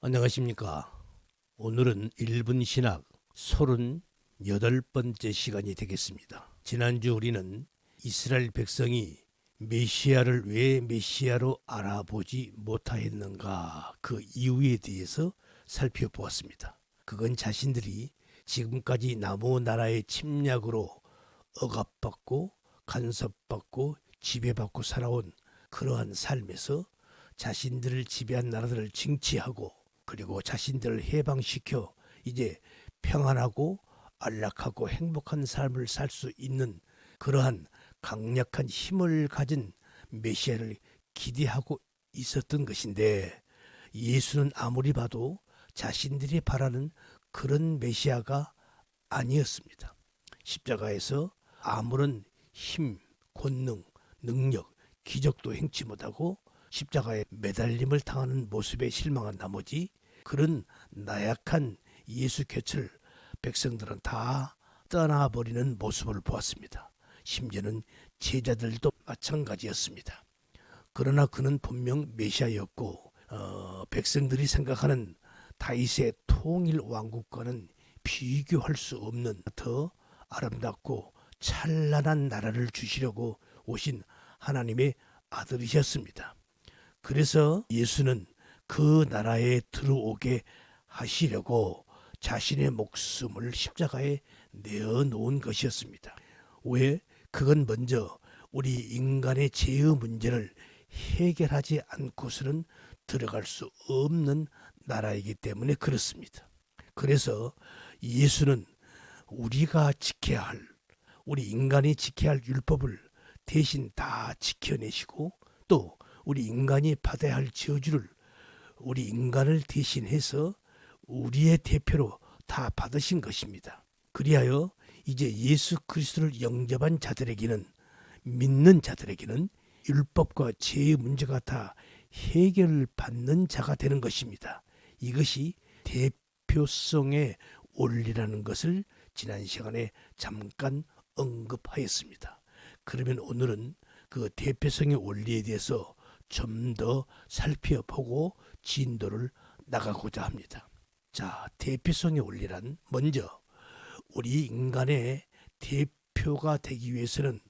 안녕하십니까. 오늘은 1분 신학 38번째 시간이 되겠습니다. 지난주 우리는 이스라엘 백성이 메시아를 왜 메시아로 알아보지 못하였는가 그 이유에 대해서 살펴보았습니다. 그건 자신들이 지금까지 남의 나라의 침략으로 억압받고 간섭받고 지배받고 살아온 그러한 삶에서 자신들을 지배한 나라들을 징치하고 그리고 자신들을 해방시켜 이제 평안하고 안락하고 행복한 삶을 살 수 있는 그러한 강력한 힘을 가진 메시아를 기대하고 있었던 것인데, 예수는 아무리 봐도 자신들이 바라는 그런 메시아가 아니었습니다. 십자가에서 아무런 힘, 권능, 능력, 기적도 행치 못하고 십자가에 매달림을 당하는 모습에 실망한 나머지 그런 나약한 예수 곁을 백성들은 다 떠나버리는 모습을 보았습니다. 심지어는 제자들도 마찬가지였습니다. 그러나 그는 분명 메시아였고 백성들이 생각하는 다윗의 통일 왕국과는 비교할 수 없는 더 아름답고 찬란한 나라를 주시려고 오신 하나님의 아들이셨습니다. 그래서 예수는 그 나라에 들어오게 하시려고 자신의 목숨을 십자가에 내어놓은 것이었습니다. 왜? 그건 먼저 우리 인간의 죄의 문제를 해결하지 않고서는 들어갈 수 없는 나라이기 때문에 그렇습니다. 그래서 예수는 우리가 지켜야 할, 우리 인간이 지켜야 할 율법을 대신 다 지켜내시고 또 우리 인간이 받아야 할 저주를 우리 인간을 대신해서 우리의 대표로 다 받으신 것입니다. 그리하여 이제 예수 그리스도를 영접한 자들에게는, 믿는 자들에게는 율법과 죄의 문제가 다 해결받는 자가 되는 것입니다. 이것이 대표성의 원리라는 것을 지난 시간에 잠깐 언급하였습니다. 그러면 오늘은 그 대표성의 원리에 대해서 좀 더 살펴보고 진도를 나가고자 합니다. 자, 대표성의 원리란 먼저 우리 인간의 대표가 되기 위해서는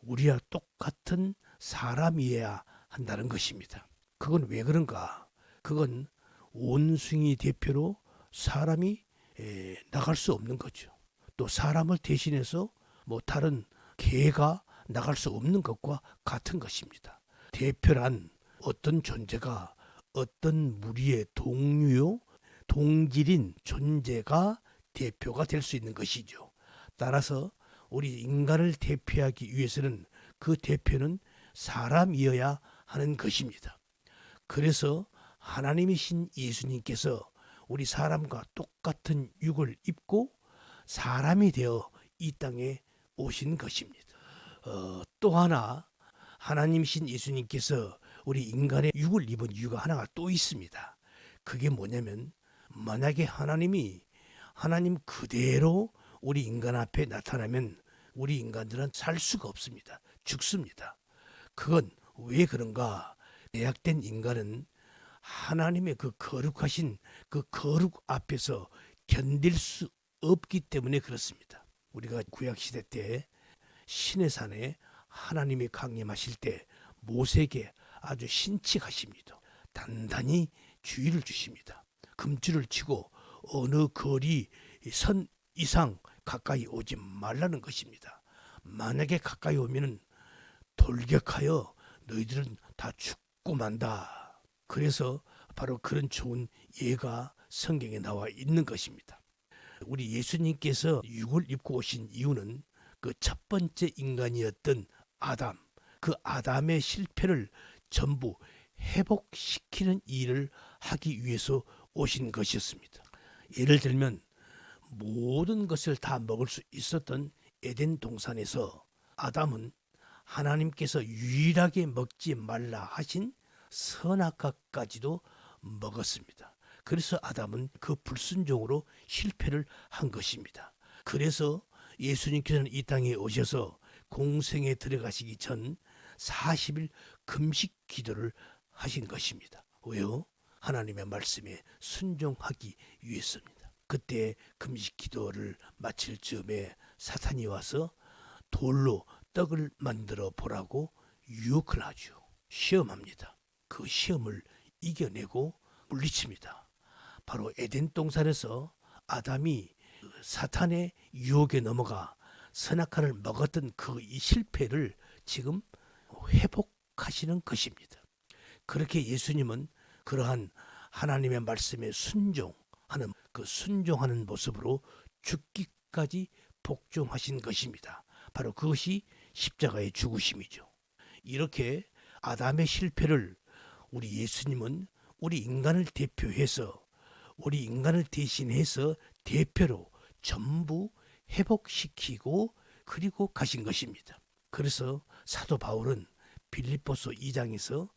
우리와 똑같은 사람이어야 한다는 것입니다. 그건 왜 그런가? 그건 원숭이 대표로 사람이 나갈 수 없는 거죠. 또 사람을 대신해서 다른 개가 나갈 수 없는 것과 같은 것입니다. 대표란 어떤 존재가 어떤 무리의 동료요, 동질인 존재가 대표가 될 수 있는 것이죠. 따라서 우리 인간을 대표하기 위해서는 그 대표는 사람이어야 하는 것입니다. 그래서 하나님이신 예수님께서 우리 사람과 똑같은 육을 입고 사람이 되어 이 땅에 오신 것입니다. 또 하나 하나님이신 예수님께서 우리 인간의 육을 입은 이유가 하나가 또 있습니다. 그게 뭐냐면 만약에 하나님이 하나님 그대로 우리 인간 앞에 나타나면 우리 인간들은 살 수가 없습니다. 죽습니다. 그건 왜 그런가? 죄악된 인간은 하나님의 그 거룩하신 그 거룩 앞에서 견딜 수 없기 때문에 그렇습니다. 우리가 구약시대 때 시내산에 하나님이 강림하실 때 모세에게 아주 신칙하십니다. 단단히 주의를 주십니다. 금줄을 치고 어느 거리 선 이상 가까이 오지 말라는 것입니다. 만약에 가까이 오면 돌격하여 너희들은 다 죽고 만다. 그래서 바로 그런 좋은 예가 성경에 나와 있는 것입니다. 우리 예수님께서 육을 입고 오신 이유는 그 첫 번째 인간이었던 아담, 그 아담의 실패를 전부 회복시키는 일을 하기 위해서 오신 것이었습니다. 예를 들면 모든 것을 다 먹을 수 있었던 에덴 동산에서 아담은 하나님께서 유일하게 먹지 말라 하신 선악과까지도 먹었습니다. 그래서 아담은 그 불순종으로 실패를 한 것입니다. 그래서 예수님께서는 이 땅에 오셔서 공생에 들어가시기 전 40일 금식 기도를 하신 것입니다. 왜요? 하나님의 말씀에 순종하기 위해서입니다. 그때 금식 기도를 마칠 즈음에 사탄이 와서 돌로 떡을 만들어 보라고 유혹을 하죠. 시험합니다. 그 시험을 이겨내고 물리칩니다. 바로 에덴 동산에서 아담이 사탄의 유혹에 넘어가 선악과를 먹었던 그 이 실패를 지금 회복하시는 것입니다. 그렇게 예수님은 그러한 하나님의 말씀에 순종하는 그 순종하는 모습으로 죽기까지 복종하신 것입니다. 바로 그것이 십자가의 죽으심이죠. 이렇게 아담의 실패를 우리 예수님은 우리 인간을 대표해서 우리 인간을 대신해서 대표로 전부 회복시키고 그리고 가신 것입니다. 그래서 사도 바울은 빌립보서 2장에서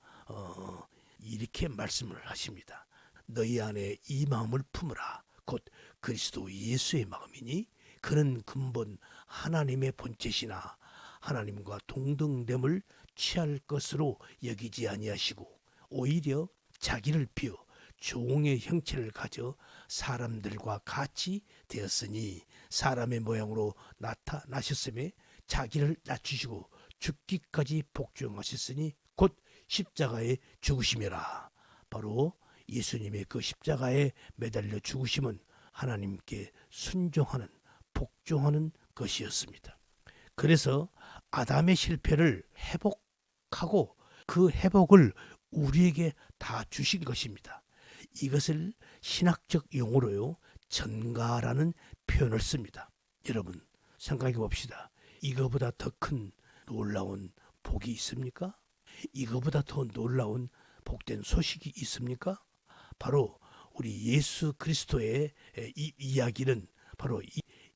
이렇게 말씀을 하십니다. 너희 안에 이 마음을 품으라. 곧 그리스도 예수의 마음이니 그는 근본 하나님의 본체시나 하나님과 동등됨을 취할 것으로 여기지 아니하시고 오히려 자기를 비워 종의 형체를 가져 사람들과 같이 되었으니 사람의 모양으로 나타나셨음에 자기를 낮추시고 죽기까지 복종하셨으니 곧 십자가의 죽으심이라. 바로 예수님의 그 십자가에 매달려 죽으심은 하나님께 순종하는 복종하는 것이었습니다. 그래서 아담의 실패를 회복하고 그 회복을 우리에게 다 주신 것입니다. 이것을 신학적 용어로요 전가라는 표현을 씁니다. 여러분 생각해 봅시다. 이거보다 더 큰 놀라운 복이 있습니까? 이거보다 더 놀라운 복된 소식이 있습니까? 바로 우리 예수 그리스도의 이 이야기는 바로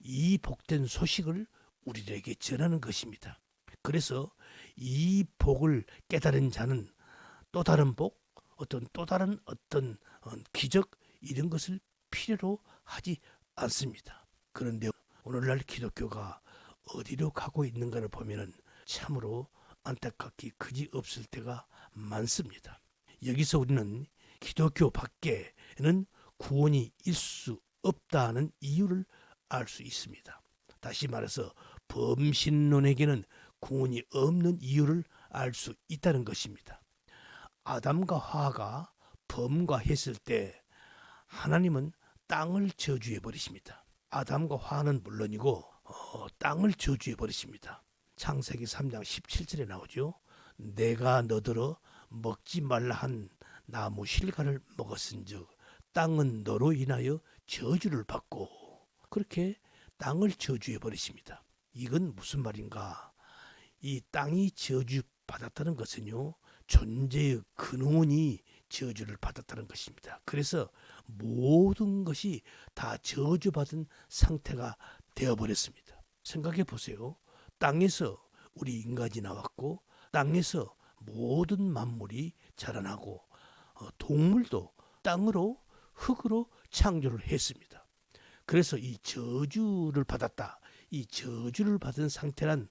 이 복된 소식을 우리에게 전하는 것입니다. 그래서 이 복을 깨달은 자는 또 다른 복, 또 다른 기적 이런 것을 필요로 하지 않습니다. 그런데 오늘날 기독교가 어디로 가고 있는가를 보면은 참으로 안타깝기 그지 없을 때가 많습니다. 여기서 우리는 기독교 밖에는 구원이 있을 수 없다는 이유를 알 수 있습니다. 다시 말해서 범신론에게는 구원이 없는 이유를 알 수 있다는 것입니다. 아담과 하와가 범과했을 때 하나님은 땅을 저주해 버리십니다. 아담과 하와는 물론이고 땅을 저주해 버리십니다. 창세기 3장 17절에 나오죠. 내가 너더러 먹지 말라 한 나무 실과를 먹었은즉 땅은 너로 인하여 저주를 받고 그렇게 땅을 저주해 버리십니다. 이건 무슨 말인가? 이 땅이 저주받았다는 것은요. 존재의 근원이 저주를 받았다는 것입니다. 그래서 모든 것이 다 저주받은 상태가 되어버렸습니다. 생각해 보세요. 땅에서 우리 인간이 나왔고 땅에서 모든 만물이 자라나고 동물도 땅으로 흙으로 창조를 했습니다. 그래서 이 저주를 받았다. 이 저주를 받은 상태란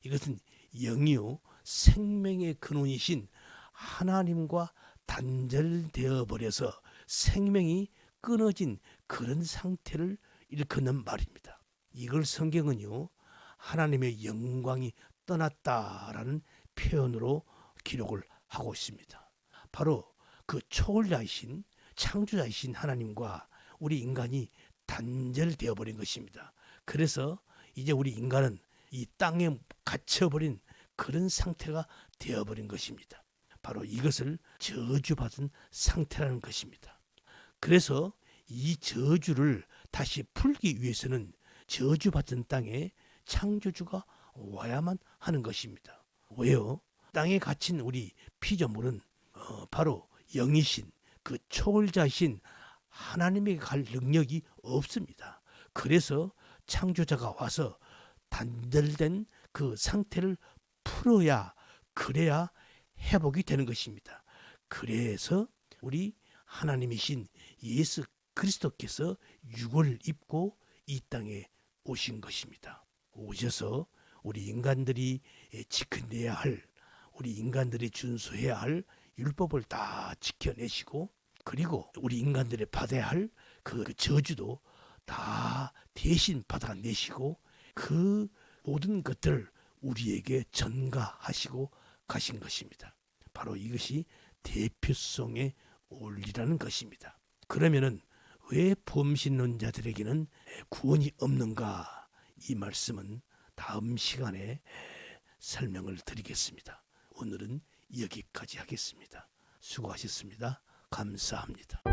이것은 영이요 생명의 근원이신 하나님과 단절되어 버려서 생명이 끊어진 그런 상태를 일컫는 말입니다. 이걸 성경은요 하나님의 영광이 떠났다라는 표현으로 기록을 하고 있습니다. 바로 그 초월자이신 창조자이신 하나님과 우리 인간이 단절되어 버린 것입니다. 그래서 이제 우리 인간은 이 땅에 갇혀버린 그런 상태가 되어버린 것입니다. 바로 이것을 저주받은 상태라는 것입니다. 그래서 이 저주를 다시 풀기 위해서는 저주받은 땅에 창조주가 와야만 하는 것입니다. 왜요? 땅에 갇힌 우리 피조물은 바로 영이신 그 초월자신 하나님에게 갈 능력이 없습니다. 그래서 창조자가 와서 단절된 그 상태를 풀어야 그래야 회복이 되는 것입니다. 그래서 우리 하나님이신 예수 그리스도께서 육을 입고 이 땅에 오신 것입니다. 오셔서 우리 인간들이 지켜내야 할 우리 인간들이 준수해야 할 율법을 다 지켜내시고 그리고 우리 인간들이 받아야 할 그 저주도 다 대신 받아내시고 그 모든 것들을 우리에게 전가하시고 가신 것입니다. 바로 이것이 대표성의 원리라는 것입니다. 그러면은 왜 범신론자들에게는 구원이 없는가? 이 말씀은 다음 시간에 설명을 드리겠습니다. 오늘은 여기까지 하겠습니다. 수고하셨습니다. 감사합니다.